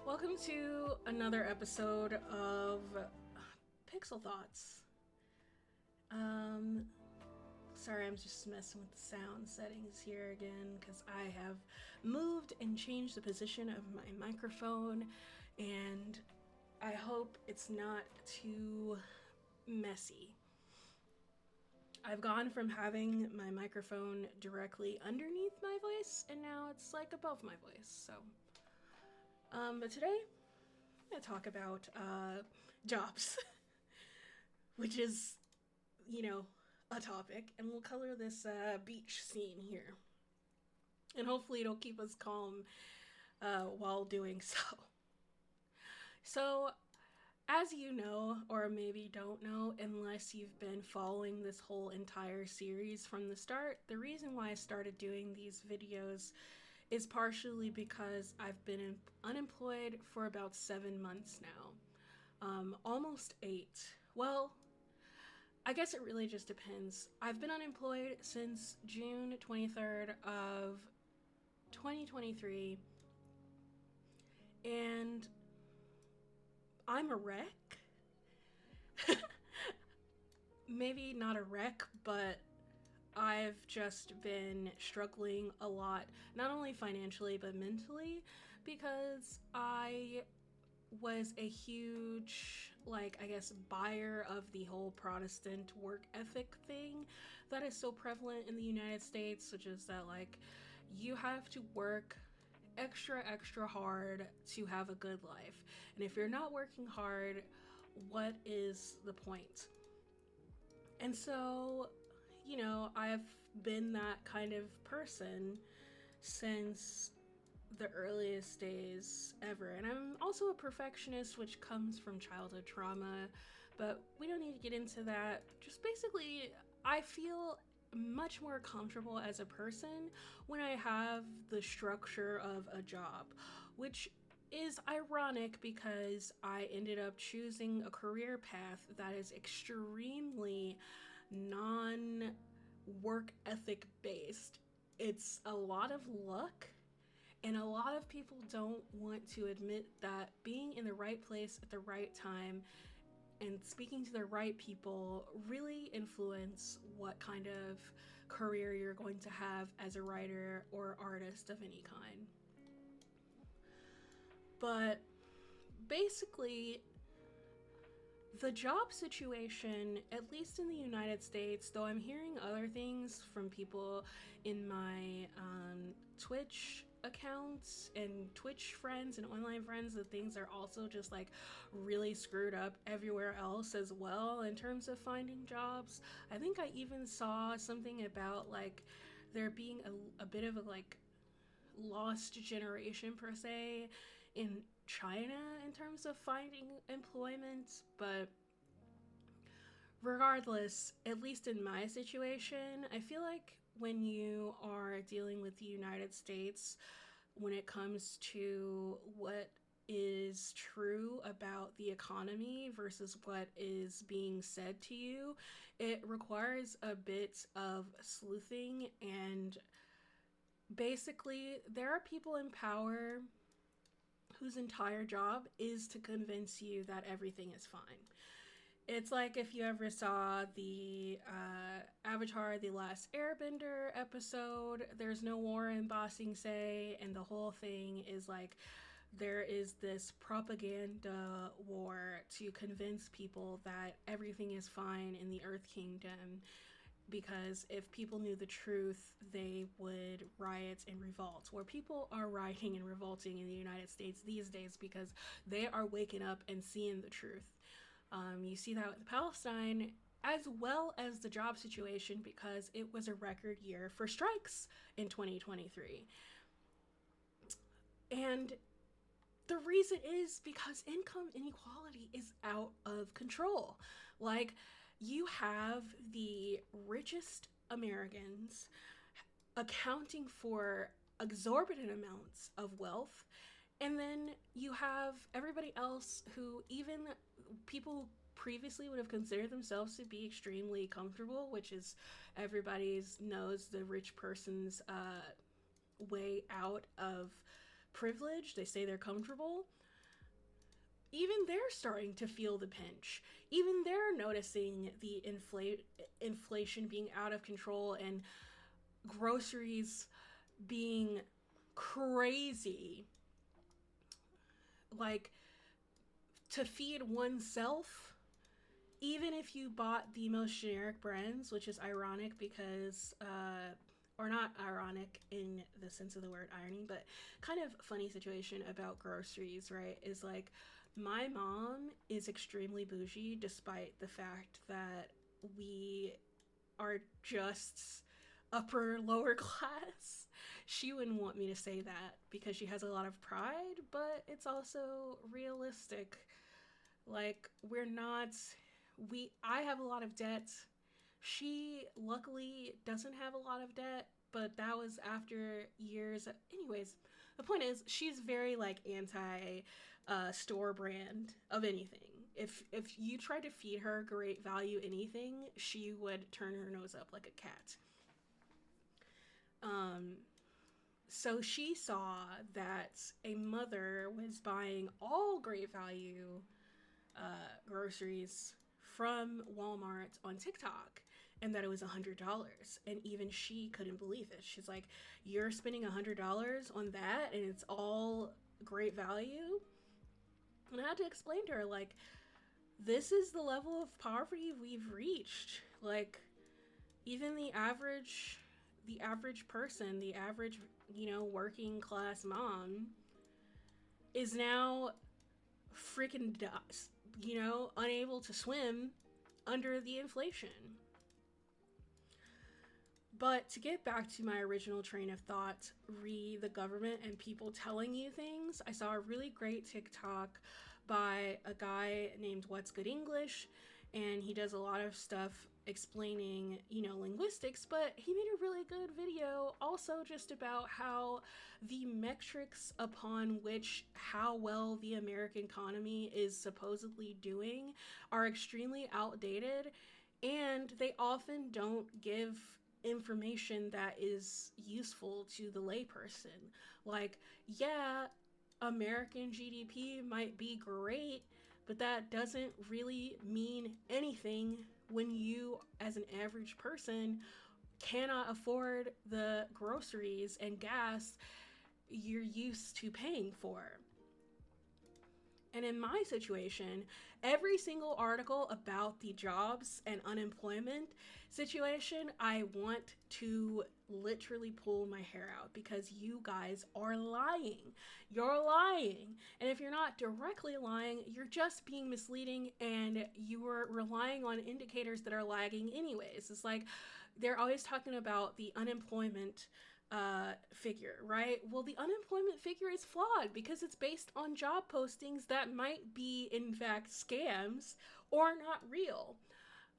Welcome to another episode of Pixel Thoughts. Um, Sorry, I'm just messing with the sound settings here again because I have moved and changed the position of my microphone, and I hope it's not too messy. I've gone from having my microphone directly underneath my voice, and now it's like above my voice. But today I'm gonna talk about jobs, which is, a topic, and we'll color this beach scene here, and hopefully it'll keep us calm while doing so. So, as you know, or maybe don't know, unless you've been following this whole entire series from the start, the reason why I started doing these videos is partially because I've been unemployed for about 7 months now. Almost 8. Well, I guess it really just depends. I've been unemployed since June 23rd of 2023, and I'm a wreck. Maybe not a wreck, but I've just been struggling a lot, not only financially, but mentally, because I was a huge, buyer of the whole Protestant work ethic thing that is so prevalent in the United States, which is that, you have to work extra hard to have a good life. And if you're not working hard, what is the point? And so, I've been that kind of person since the earliest days ever. And I'm also a perfectionist, which comes from childhood trauma, but we don't need to get into that. Just basically, I feel much more comfortable as a person when I have the structure of a job, which is ironic because I ended up choosing a career path that is extremely non work ethic based. It's a lot of luck, and a lot of people don't want to admit that being in the right place at the right time and speaking to the right people really influence what kind of career you're going to have as a writer or artist of any kind. But basically, the job situation, at least in the United States, though I'm hearing other things from people in my Twitch accounts and Twitch friends and online friends, that things are also just really screwed up everywhere else as well in terms of finding jobs. I think I even saw something about there being a bit of a lost generation per se in China in terms of finding employment, but regardless, at least in my situation, I feel like when you are dealing with the United States, when it comes to what is true about the economy versus what is being said to you, it requires a bit of sleuthing. And basically, there are people in power whose entire job is to convince you that everything is fine. It's like if you ever saw the Avatar The Last Airbender episode, there's no war in Ba Sing Se, and the whole thing is there is this propaganda war to convince people that everything is fine in the Earth Kingdom, because if people knew the truth, they would riot and revolt. Where people are rioting and revolting in the United States these days because they are waking up and seeing the truth. You see that with Palestine, as well as the job situation, because it was a record year for strikes in 2023. And the reason is because income inequality is out of control. You have the richest Americans accounting for exorbitant amounts of wealth, and then you have everybody else who, even people previously would have considered themselves to be extremely comfortable, which is everybody's knows the rich person's way out of privilege. They say they're comfortable. even they're starting to feel the pinch. Even they're noticing the inflation being out of control and groceries being crazy. Like, to feed oneself, even if you bought the most generic brands, which is ironic because, or not ironic in the sense of the word irony, but kind of funny situation about groceries, right? Is like, my mom is extremely bougie despite the fact that we are just upper lower class. She wouldn't want me to say that because she has a lot of pride, but it's also realistic. Like, we're not, we I have a lot of debt. She luckily doesn't have a lot of debt, but that was after years. Anyways, the point is, she's very like anti store brand of anything. If you tried to feed her great value anything, she would turn her nose up like a cat. Um, so she saw that a mother was buying all great value groceries from Walmart on TikTok, and that it was $100. And even she couldn't believe it. She's like, "You're spending $100 on that, and it's all great value?" And I had to explain to her, like, this is the level of poverty we've reached. Like, even the average person, the average, working class mom is now freaking, unable to swim under the inflation. But to get back to my original train of thought, re the government and people telling you things, I saw a really great TikTok by a guy named What's Good English, and he does a lot of stuff explaining, linguistics, but he made a really good video also just about how the metrics upon which how well the American economy is supposedly doing are extremely outdated, and they often don't give information that is useful to the layperson. Like, yeah, American GDP might be great, but that doesn't really mean anything when you, as an average person, cannot afford the groceries and gas you're used to paying for. And in my situation, every single article about the jobs and unemployment situation, I want to literally pull my hair out because you guys are lying. You're lying. And if you're not directly lying, you're just being misleading and you are relying on indicators that are lagging anyways. It's like they're always talking about the unemployment figure, right? Well, the unemployment figure is flawed because it's based on job postings that might be, in fact, scams or not real.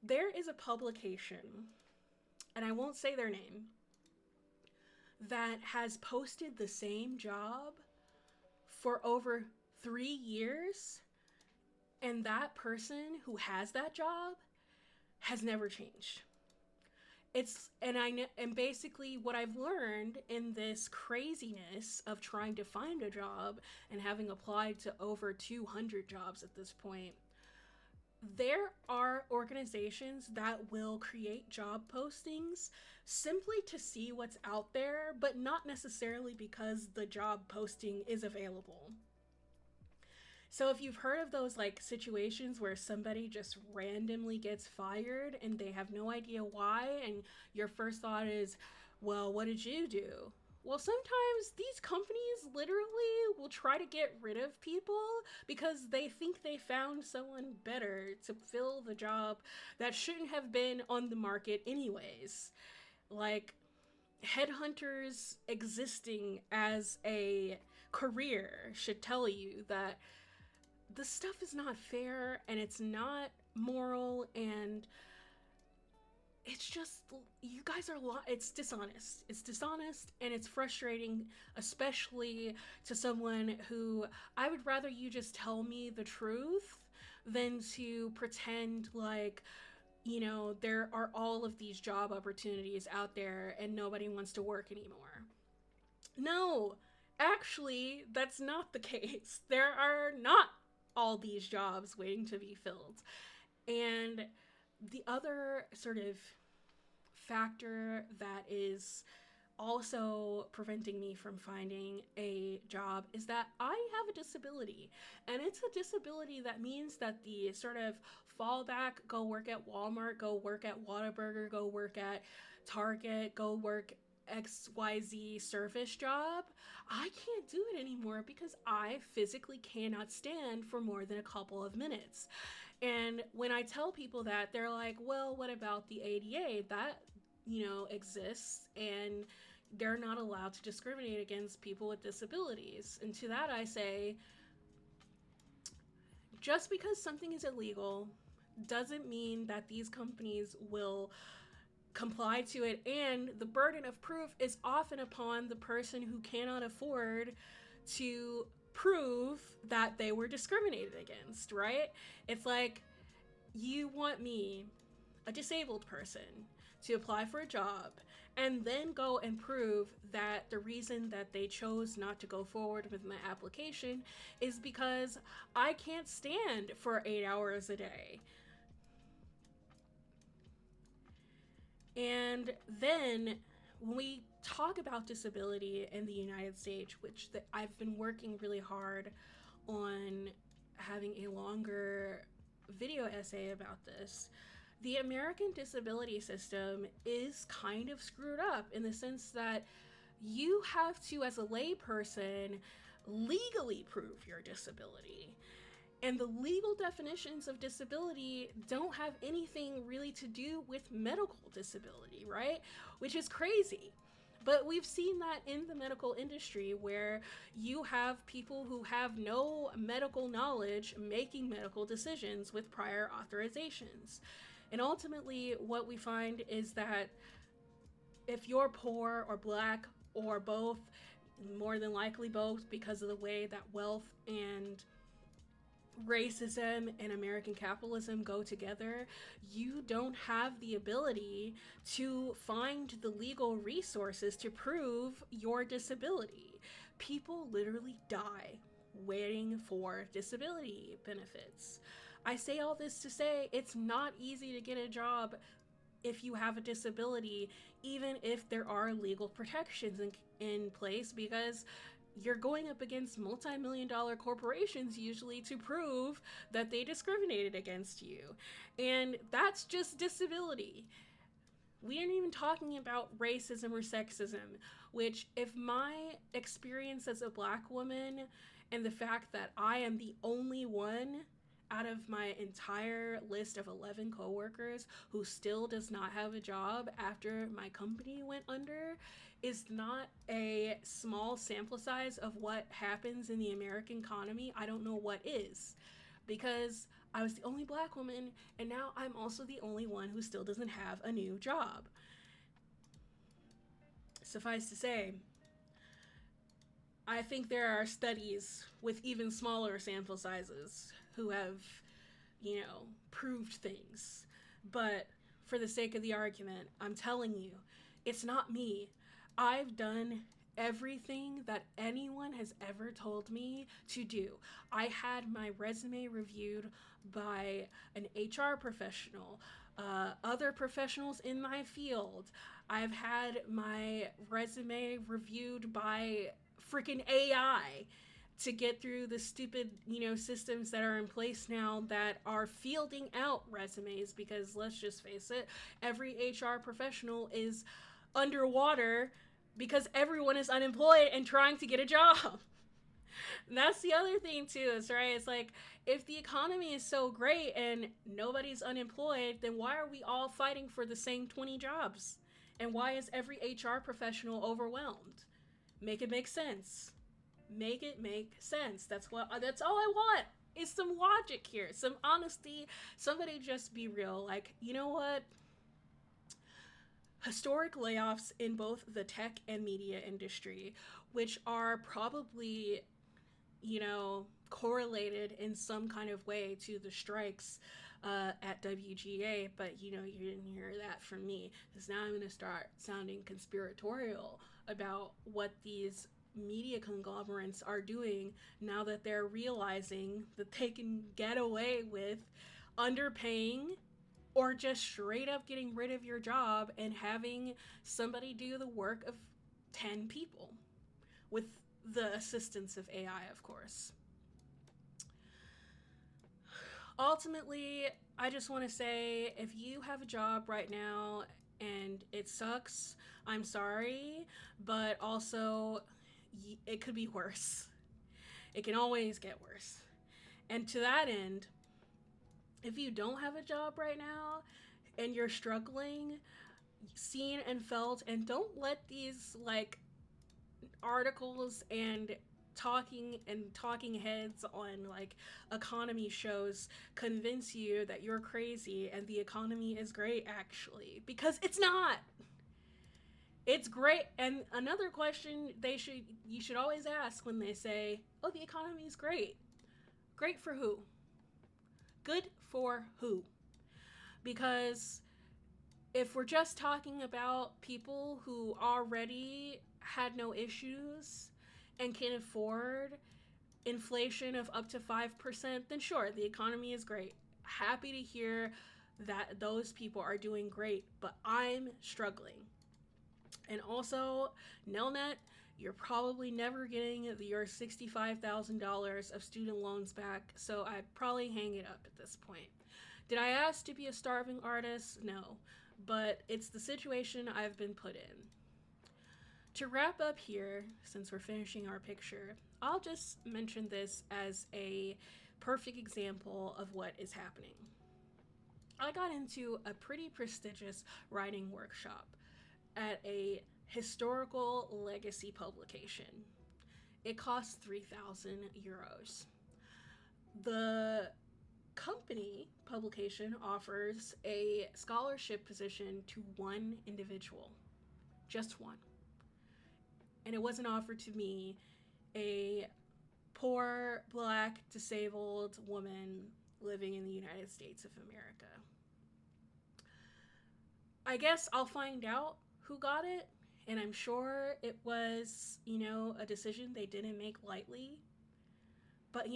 There is a publication, and I won't say their name, that has posted the same job for over 3 years, and that person who has that job has never changed. And basically what I've learned in this craziness of trying to find a job and having applied to over 200 jobs at this point, there are organizations that will create job postings simply to see what's out there, but not necessarily because the job posting is available. So if you've heard of those like situations where somebody just randomly gets fired and they have no idea why, and your first thought is, well, what did you do? Well, sometimes these companies literally will try to get rid of people because they think they found someone better to fill the job that shouldn't have been on the market anyways. Like, headhunters existing as a career should tell you that this stuff is not fair and it's not moral, and it's just, you guys are it's dishonest. It's dishonest and it's frustrating, especially to someone who I would rather you just tell me the truth than to pretend like, there are all of these job opportunities out there and nobody wants to work anymore. No, actually, that's not the case. There are not all these jobs waiting to be filled. And the other sort of factor that is also preventing me from finding a job is that I have a disability. And it's a disability that means that the sort of fallback, go work at Walmart, go work at Whataburger, go work at Target, go work XYZ service job, I can't do it anymore because I physically cannot stand for more than a couple of minutes. And when I tell people that, they're like, well, what about the ADA? That, exists, and they're not allowed to discriminate against people with disabilities. And to that, I say, just because something is illegal doesn't mean that these companies will comply to it. And the burden of proof is often upon the person who cannot afford to prove that they were discriminated against, right? It's like, you want me, a disabled person, to apply for a job and then go and prove that the reason that they chose not to go forward with my application is because I can't stand for 8 hours a day. And then when we talk about disability in the United States, which I've been working really hard on having a longer video essay about this, the American disability system is kind of screwed up in the sense that you have to, as a layperson, legally prove your disability. And the legal definitions of disability don't have anything really to do with medical disability, right? Which is crazy. But we've seen that in the medical industry where you have people who have no medical knowledge making medical decisions with prior authorizations. And ultimately, what we find is that if you're poor or black or both, more than likely both, because of the way that wealth and racism and American capitalism go together, you don't have the ability to find the legal resources to prove your disability. People literally die waiting for disability benefits. I say all this to say it's not easy to get a job if you have a disability, even if there are legal protections in place, because you're going up against multi-million-dollar corporations usually to prove that they discriminated against you. And that's just disability. We aren't even talking about racism or sexism, which, if my experience as a black woman and the fact that I am the only one out of my entire list of 11 coworkers who still does not have a job after my company went under is not a small sample size of what happens in the American economy, I don't know what is. Because I was the only black woman, and now I'm also the only one who still doesn't have a new job. Suffice to say, I think there are studies with even smaller sample sizes who have, proved things. But for the sake of the argument, I'm telling you, it's not me. I've done everything that anyone has ever told me to do. I had my resume reviewed by an HR professional, other professionals in my field. I've had my resume reviewed by freaking AI to get through the stupid, systems that are in place now that are fielding out resumes, because let's just face it, every HR professional is underwater because everyone is unemployed and trying to get a job. And that's the other thing too, is right. It's like, if the economy is so great and nobody's unemployed, then why are we all fighting for the same 20 jobs? And why is every HR professional overwhelmed? Make it make sense. Make it make sense. That's all I want. Is some logic here, some honesty. Somebody just be real. Like, you know what? Historic layoffs in both the tech and media industry, which are probably, correlated in some kind of way to the strikes at WGA, but you didn't hear that from me, because now I'm going to start sounding conspiratorial about what these media conglomerates are doing now that they're realizing that they can get away with underpaying or just straight up getting rid of your job and having somebody do the work of 10 people with the assistance of AI, of course. Ultimately, I just want to say if you have a job right now and it sucks, I'm sorry, but also it could be worse. It can always get worse. And to that end, if you don't have a job right now and you're struggling, seen and felt, and don't let these like articles and talking heads on like economy shows convince you that you're crazy and the economy is great, actually, because it's not. It's great. And another question you should always ask when they say, oh, the economy is great. Great for who? Good for who? Because if we're just talking about people who already had no issues and can afford inflation of up to 5%, then sure, the economy is great. Happy to hear that those people are doing great, but I'm struggling. And also, Nelnet, you're probably never getting your $65,000 of student loans back, so I'd probably hang it up at this point. Did I ask to be a starving artist? No, but it's the situation I've been put in. To wrap up here, since we're finishing our picture, I'll just mention this as a perfect example of what is happening. I got into a pretty prestigious writing workshop at a historical legacy publication. It cost 3,000 euros. The company publication offers a scholarship position to one individual, just one. And it wasn't offered to me, a poor, black, disabled woman living in the United States of America. I guess I'll find out who got it, and I'm sure it was, a decision they didn't make lightly. But,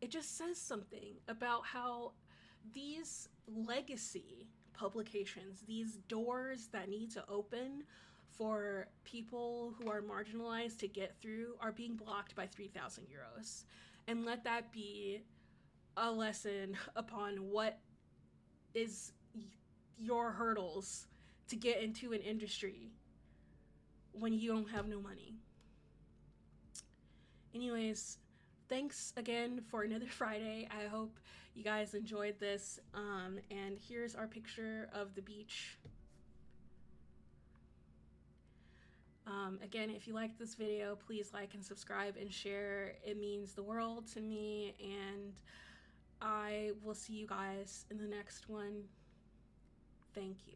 it just says something about how these legacy publications, these doors that need to open for people who are marginalized to get through, are being blocked by 3,000 euros. And let that be a lesson upon what is your hurdles to get into an industry when you don't have no money. Anyways, thanks again for another Friday. I hope you guys enjoyed this. And here's our picture of the beach. Again, if you liked this video, please like and subscribe and share. It means the world to me, and I will see you guys in the next one. Thank you.